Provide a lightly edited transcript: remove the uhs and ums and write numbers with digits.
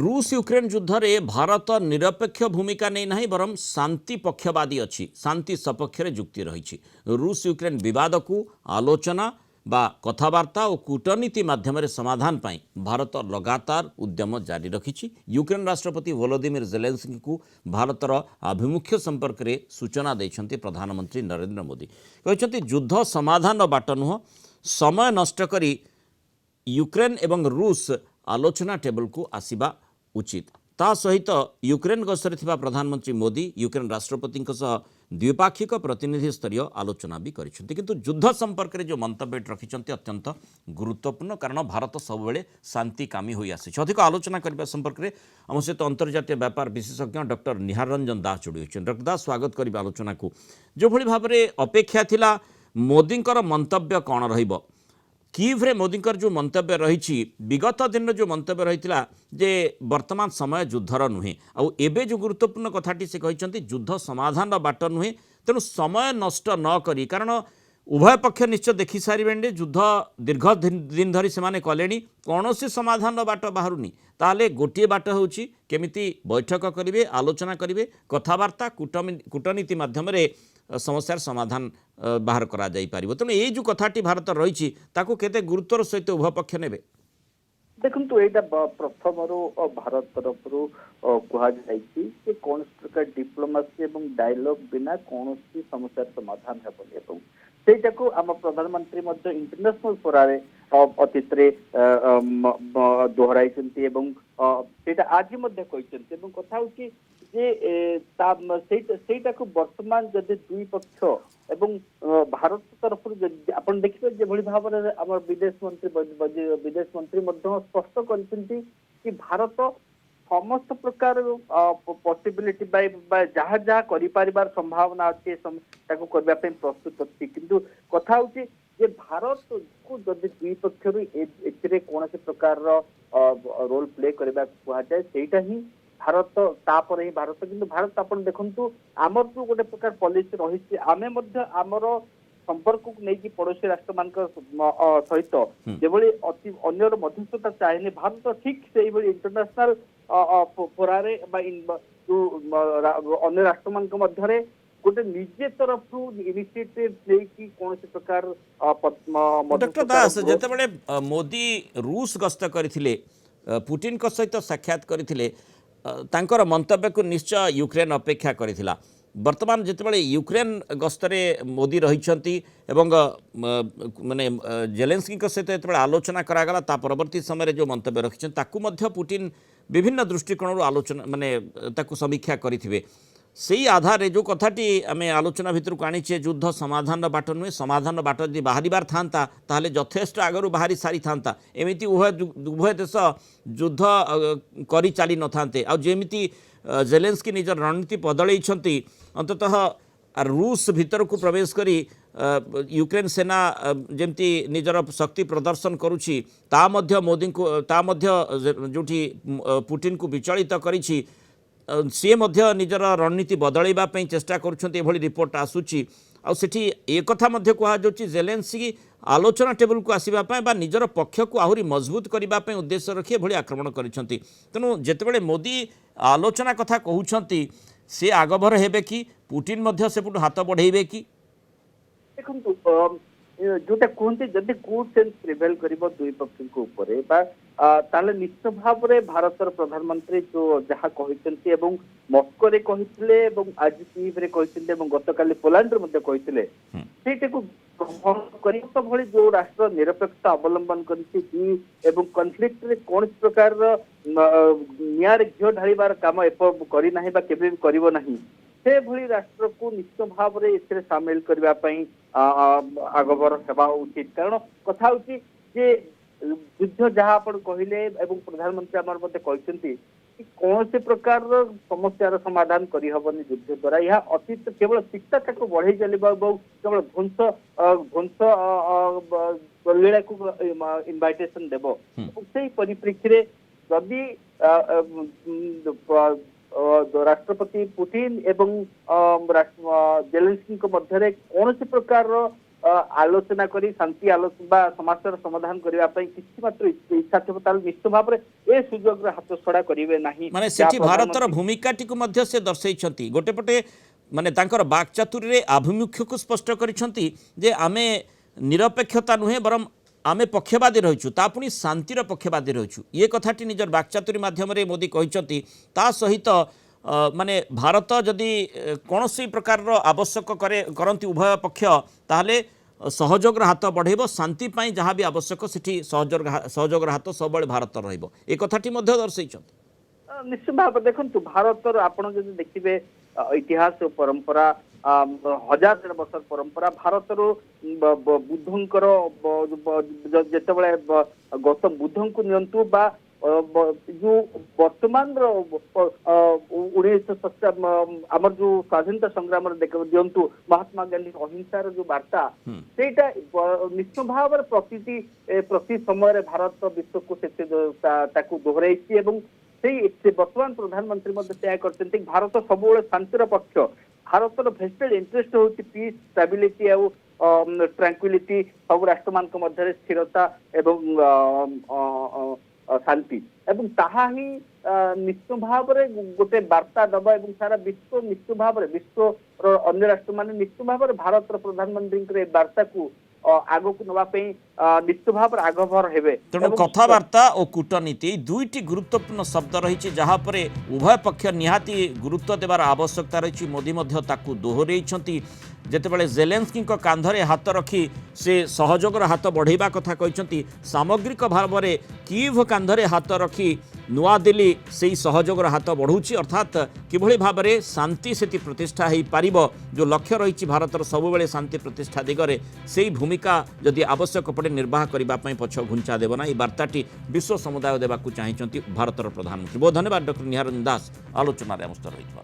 रूस यूक्रेन युद्ध में भारत निरपेक्ष भूमिका नहीं ना बरम शांति पक्षवादी अच्छी शांति सपक्ष जुक्ति रही। रूस यूक्रेन विवाद को आलोचना बा कथबार्ता और कूटनीति माध्यम समाधान पाई भारत लगातार उद्यम जारी रखी। यूक्रेन राष्ट्रपति वोलोदिमिर जेलेंस्की को भारतर आभिमुख्य संपर्क में सूचना देते प्रधानमंत्री नरेंद्र मोदी कहते युद्ध समाधान बाट नुह समय नष्ट करी यूक्रेन एवं रूस आलोचना टेबल को आसिबा उचित। ता सहित यूक्रेन गस्तरे थिबा प्रधानमंत्री मोदी यूक्रेन राष्ट्रपति द्विपाक्षिक प्रतिनिधि स्तरीय आलोचना भी करिसेंति किंतु युद्ध संपर्क में जो मंतव्य रखिंट अत्यंत गुरुत्वपूर्ण कारण भारत सब बेले शांतिकामी होई आसी। अधिक आलोचना करने संपर्क में आम सहित अंतर्जातीय व्यापार विशेषज्ञ डॉक्टर निहार रंजन दास जोड़ी होइछन। डॉक्टर दास स्वागत करिबा आलोचना को। जो भली भाव में अपेक्षा थिला मोदींकर मंतव्य कौन रहिबो कीव्रे मोदींकर जो मंतव्य रही विगत दिन जो मंतव्य रही जे वर्तमान समय युद्धर नुहे आबे जो गुरुत्वपूर्ण कथाटी से कहते युद्ध समाधान बाट नुहे तेणु समय नष्ट न करी कारण उभय पक्ष निश्चय देखि सारे युद्ध दीर्घ दिन धरी से कले कौन से समाधान बाट बाहरुनी ताले गोटे बाट होची केमिति बैठक करेंगे आलोचना करेंगे कथबार्ता कूटनीति माध्यम समस्यार समाधान बाहर करा जाई पारिबो। तेणु ये जो कथाटी भारत रही केते गुरुत्वर सहित उभय पक्ष नेबे देखु ये प्रथम भारत तरफ कहुई कौन प्रकार डिप्लोमेसी और डायलॉग बिना कौन समस्या समाधान हेबनी सेटा को आम प्रधानमंत्री इंटरनेशनल फोरारे अतीत दोहराई आज कथा सेटा को वर्तमान जदि दुई पक्ष एवं भारत तरफ आप देखिए जो भाव में आम विदेश मंत्री स्पष्ट कि भारत समस्त प्रकार पॉसिबिलिटी जहाँ जहाँ कर संभावना अच्छे करने प्रस्तुत अच्छी किंतु कथा हूँ जे भारत को जदि दुई पक्षर कौन प्रकार रोल प्ले करने कहुए सेटा ही भारत तापर ही भारत किंतु भारत आप देखु आमर जो गोटे प्रकार पॉलिसी रही आमे आमर संपर्क को लेकिन पड़ोसी राष्ट्र मान सहित जो अति अन्यर मध्यस्थता चाहे भारत ठीक से इंटरनेशनल फोरारे अन्य राष्ट्र मान गोटे निजे तरफ इनिशिएटिव लेकी कौन प्रकार डॉक्टर दास जिते मोदी रूस गस्त करथिले पुतिन को सहित साक्षात करथिले तांकर मंतव्य को निश्चय यूक्रेन अपेक्षा करिथिला। वर्तमान जिते यूक्रेन गस्तरे मोदी रही माने जेलेंस्की सहित जो आलोचना करागला ता परवर्ती समय जो मंतव्य रखिछन ताकू मध्य पुतिन विभिन्न दृष्टिकोण आलोचना माने ताकू समीक्षा करिथिबे से आधार जो कथाटी आम आलोचना भितर को आनीचे युद्ध समाधान बाट नुहे समाधान बाट यदि बाहर था ताहले यथेष्ट आगु बाहरी सारी था एमती उभय देश युद्ध कर चली न थांते आमती जेलेंस्की निजर रणनीति बदलैछंती अंततः रूस भीतर को प्रवेश करी यूक्रेन सेना जमती निजर शक्ति प्रदर्शन करुछि ता मध्य मोदी को ता मध्य जोठी पुतिन को विचलित करिछि सी निजर रणनीति बदलैवा चेष्टा करुँच रिपोर्ट आसूची आठी एक कहुच्छी जेलेंस्की आलोचना टेबल को आसवाई निजर पक्ष को आहरी मजबूत करने उद्देश्य रखी एभली आक्रमण करिसेंति। तेणु जितेबाला मोदी आलोचना कथा कहउछंती से आगभर हेबे कि पुतिन मध्य सेपटु हाथ बढ़ेबे कि देखो जोटा कहते जदि गुड सेंस प्रिवेल कर दुई पक्ष ताले निश्चित भाव में भारत प्रधानमंत्री जो जहाँ कहते मस्को रे कहते आज कीव कहते गतकाली पोलैंड कहते भली जो राष्ट्र निरपेक्षता अवलंबन कर कन्फ्लिक्ट रे कौन प्रकार निआर घी ढालिबार काम करना केबे भी करिवो नहीं से भली राष्ट्र को निश्चित भाव में इसे सामिल करने आगभर हेबा उचित कारण कथा हूँ जे युद्ध जहाँ आप कहले प्रधानमंत्री आम कहते कौन से प्रकार समस्यार समाधान करहबनी युद्ध द्वारा यह अतीत केवल तिक्तता को बढ़े चलवा केवल ध्वंस लीला को इनविटेशन देव से परिप्रेक्षी जदि राष्ट्रपति पुतिन एवं जेलेंस्की मध्य कौन प्रकार ଆଲୋଚନା କରି ଶାନ୍ତି ଆଲୋଚନା ବା ସମସ୍ୟାର ସମାଧାନ କରିବା ପାଇଁ କିଛି ମାତ୍ର ଇଚ୍ଛା ଥିବ ତାହେଲେ ନିଶ୍ଚିତ ଭାବରେ ଏ ସୁଯୋଗର ହାତ ଛଡା କରିବେ ନାହିଁ। ମାନେ ଯାହା ସେଠି ଭାରତର ପ୍ରଧାନମନ୍ତ୍ରୀ ଭୂମିକାଟିକୁ ମଧ୍ୟ ସେ ଦର୍ଶାଇଛନ୍ତି। ଗୋଟେ ପଟେ ମାନେ ତାଙ୍କର ବାକ୍ଚାତୁରୀରେ ଆଭିମୁଖ୍ୟକୁ ସ୍ପଷ୍ଟ କରିଛନ୍ତି ଯେ ଆମେ ନିରପେକ୍ଷତା ନୁହେଁ ବରଂ ଆମେ ପକ୍ଷବାଦୀ ରହିଛୁ, ତା ପୁଣି ଶାନ୍ତିର ପକ୍ଷବାଦୀ ରହିଛୁ। ଇଏ କଥାଟି ନିଜର ବାକ୍ଚାତୁରୀ ମାଧ୍ୟମରେ ମୋଦି କହିଛନ୍ତି। ତା ସହିତ ମାନେ ଭାରତ ଯଦି କୌଣସି ପ୍ରକାରର ଆବଶ୍ୟକ କରନ୍ତି ଉଭୟ ପକ୍ଷ, ତାହେଲେ ସହଯୋଗର ହାତ ବଢ଼େଇବ, ଶାନ୍ତି ପାଇଁ ଯାହା ବି ଆବଶ୍ୟକ ସେଠି ସହଯୋଗର ହାତ ସବୁବେଳେ ଭାରତ ରହିବ, ଏ କଥାଟି ମଧ୍ୟ ଦର୍ଶାଇଛନ୍ତି। ନିଶ୍ଚିତ ଭାବରେ ଦେଖନ୍ତୁ ଭାରତର ଆପଣ ଯଦି ଦେଖିବେ ଇତିହାସ ଓ ପରମ୍ପରା ହଜାର ଦେଢ଼ ବର୍ଷର ପରମ୍ପରା ଭାରତରୁ ବୁଦ୍ଧଙ୍କର ଯେତେବେଳେ ଗୌତମ ବୁଦ୍ଧଙ୍କୁ ନିଅନ୍ତୁ ବା ଯୋଉ ବର୍ତ୍ତମାନର 1947 ଆମର ଯୋଉ ସ୍ୱାଧୀନତା ସଂଗ୍ରାମରେ ଦିଅନ୍ତୁ ମହାତ୍ମା ଗାନ୍ଧୀ ଅହିଂସାର ଯୋଉ ବାର୍ତ୍ତା, ସେଇଟା ନିଶ୍ଚିତ ଭାବରେ ପ୍ରତି ସମୟରେ ଭାରତ ବିଶ୍ୱକୁ ତାକୁ ଦୋହରାଇଛି ଏବଂ ସେ ବର୍ତ୍ତମାନ ପ୍ରଧାନମନ୍ତ୍ରୀ ମଧ୍ୟ ସେୟା କରିଛନ୍ତି। ଭାରତ ସବୁବେଳେ ଶାନ୍ତିର ପକ୍ଷ। ଭାରତର ଭେଷ୍ଟେଡ ଇଣ୍ଟରେଷ୍ଟ ହଉଛି ପିସ୍, ଷ୍ଟାବିଲିଟି ଆଉ ଟ୍ରାଙ୍କୁଇଲିଟି, ସବୁ ରାଷ୍ଟ୍ରମାନଙ୍କ ମଧ୍ୟରେ ସ୍ଥିରତା ଏବଂ ଶାନ୍ତି, ଏବଂ ତାହା ହିଁ ନିଶ୍ଚିତ ଭାବରେ ଗୋଟେ ବାର୍ତ୍ତା ଦେବ ଏବଂ ସାରା ବିଶ୍ୱ ନିଶ୍ଚିତ ଭାବରେ ବିଶ୍ୱର ଅନ୍ୟ ରାଷ୍ଟ୍ରମାନେ ନିଶ୍ଚିତ ଭାବରେ ଭାରତର ପ୍ରଧାନମନ୍ତ୍ରୀଙ୍କର ଏ ବାର୍ତ୍ତାକୁ ଆଗକୁ ନେବା ପାଇଁ ନିଶ୍ଚିତ ଭାବରେ ଆଗଭର ହେବେ। ତେଣୁ କଥାବାର୍ତ୍ତା ଓ କୂଟନୀତି ଦୁଇଟି ଗୁରୁତ୍ୱପୂର୍ଣ୍ଣ ଶବ୍ଦ ରହିଛି, ଯାହାପରେ ଉଭୟ ପକ୍ଷ ନିହାତି ଗୁରୁତ୍ୱ ଦେବାର ଆବଶ୍ୟକତା ରହିଛି। ମୋଦି ମଧ୍ୟ ତାକୁ ଦୋହରାଇଛନ୍ତି। ଯେତେବେଳେ ଜେଲେନ୍ସ୍କିଙ୍କ କାନ୍ଧରେ ହାତ ରଖି ସେ ସହଯୋଗର ହାତ ବଢ଼ାଇବା କଥା କହିଛନ୍ତି, ସାମଗ୍ରିକ ଭାବରେ କିଭ୍ କାନ୍ଧରେ ହାତ ରଖି ନୂଆଦିଲ୍ଲୀ ସେହି ସହଯୋଗର ହାତ ବଢ଼ାଉଛି। ଅର୍ଥାତ୍ କିଭଳି ଭାବରେ ଶାନ୍ତି ସେଠି ପ୍ରତିଷ୍ଠା ହୋଇପାରିବ, ଯେଉଁ ଲକ୍ଷ୍ୟ ରହିଛି ଭାରତର ସବୁବେଳେ ଶାନ୍ତି ପ୍ରତିଷ୍ଠା ଦିଗରେ, ସେହି ଭୂମିକା ଯଦି ଆବଶ୍ୟକ ପଡ଼େ ନିର୍ବାହ କରିବା ପାଇଁ ପଛ ଘୁଞ୍ଚା ଦେବ ନାହିଁ। ଏହି ବାର୍ତ୍ତାଟି ବିଶ୍ୱ ସମୁଦାୟ ଦେବାକୁ ଚାହିଁଛନ୍ତି ଭାରତର ପ୍ରଧାନମନ୍ତ୍ରୀ। ବହୁତ ଧନ୍ୟବାଦ ଡକ୍ଟର ନିହାର ଦାସ ଆଲୋଚନାରେ ଆମ ସହିତ ରହିଥିବା।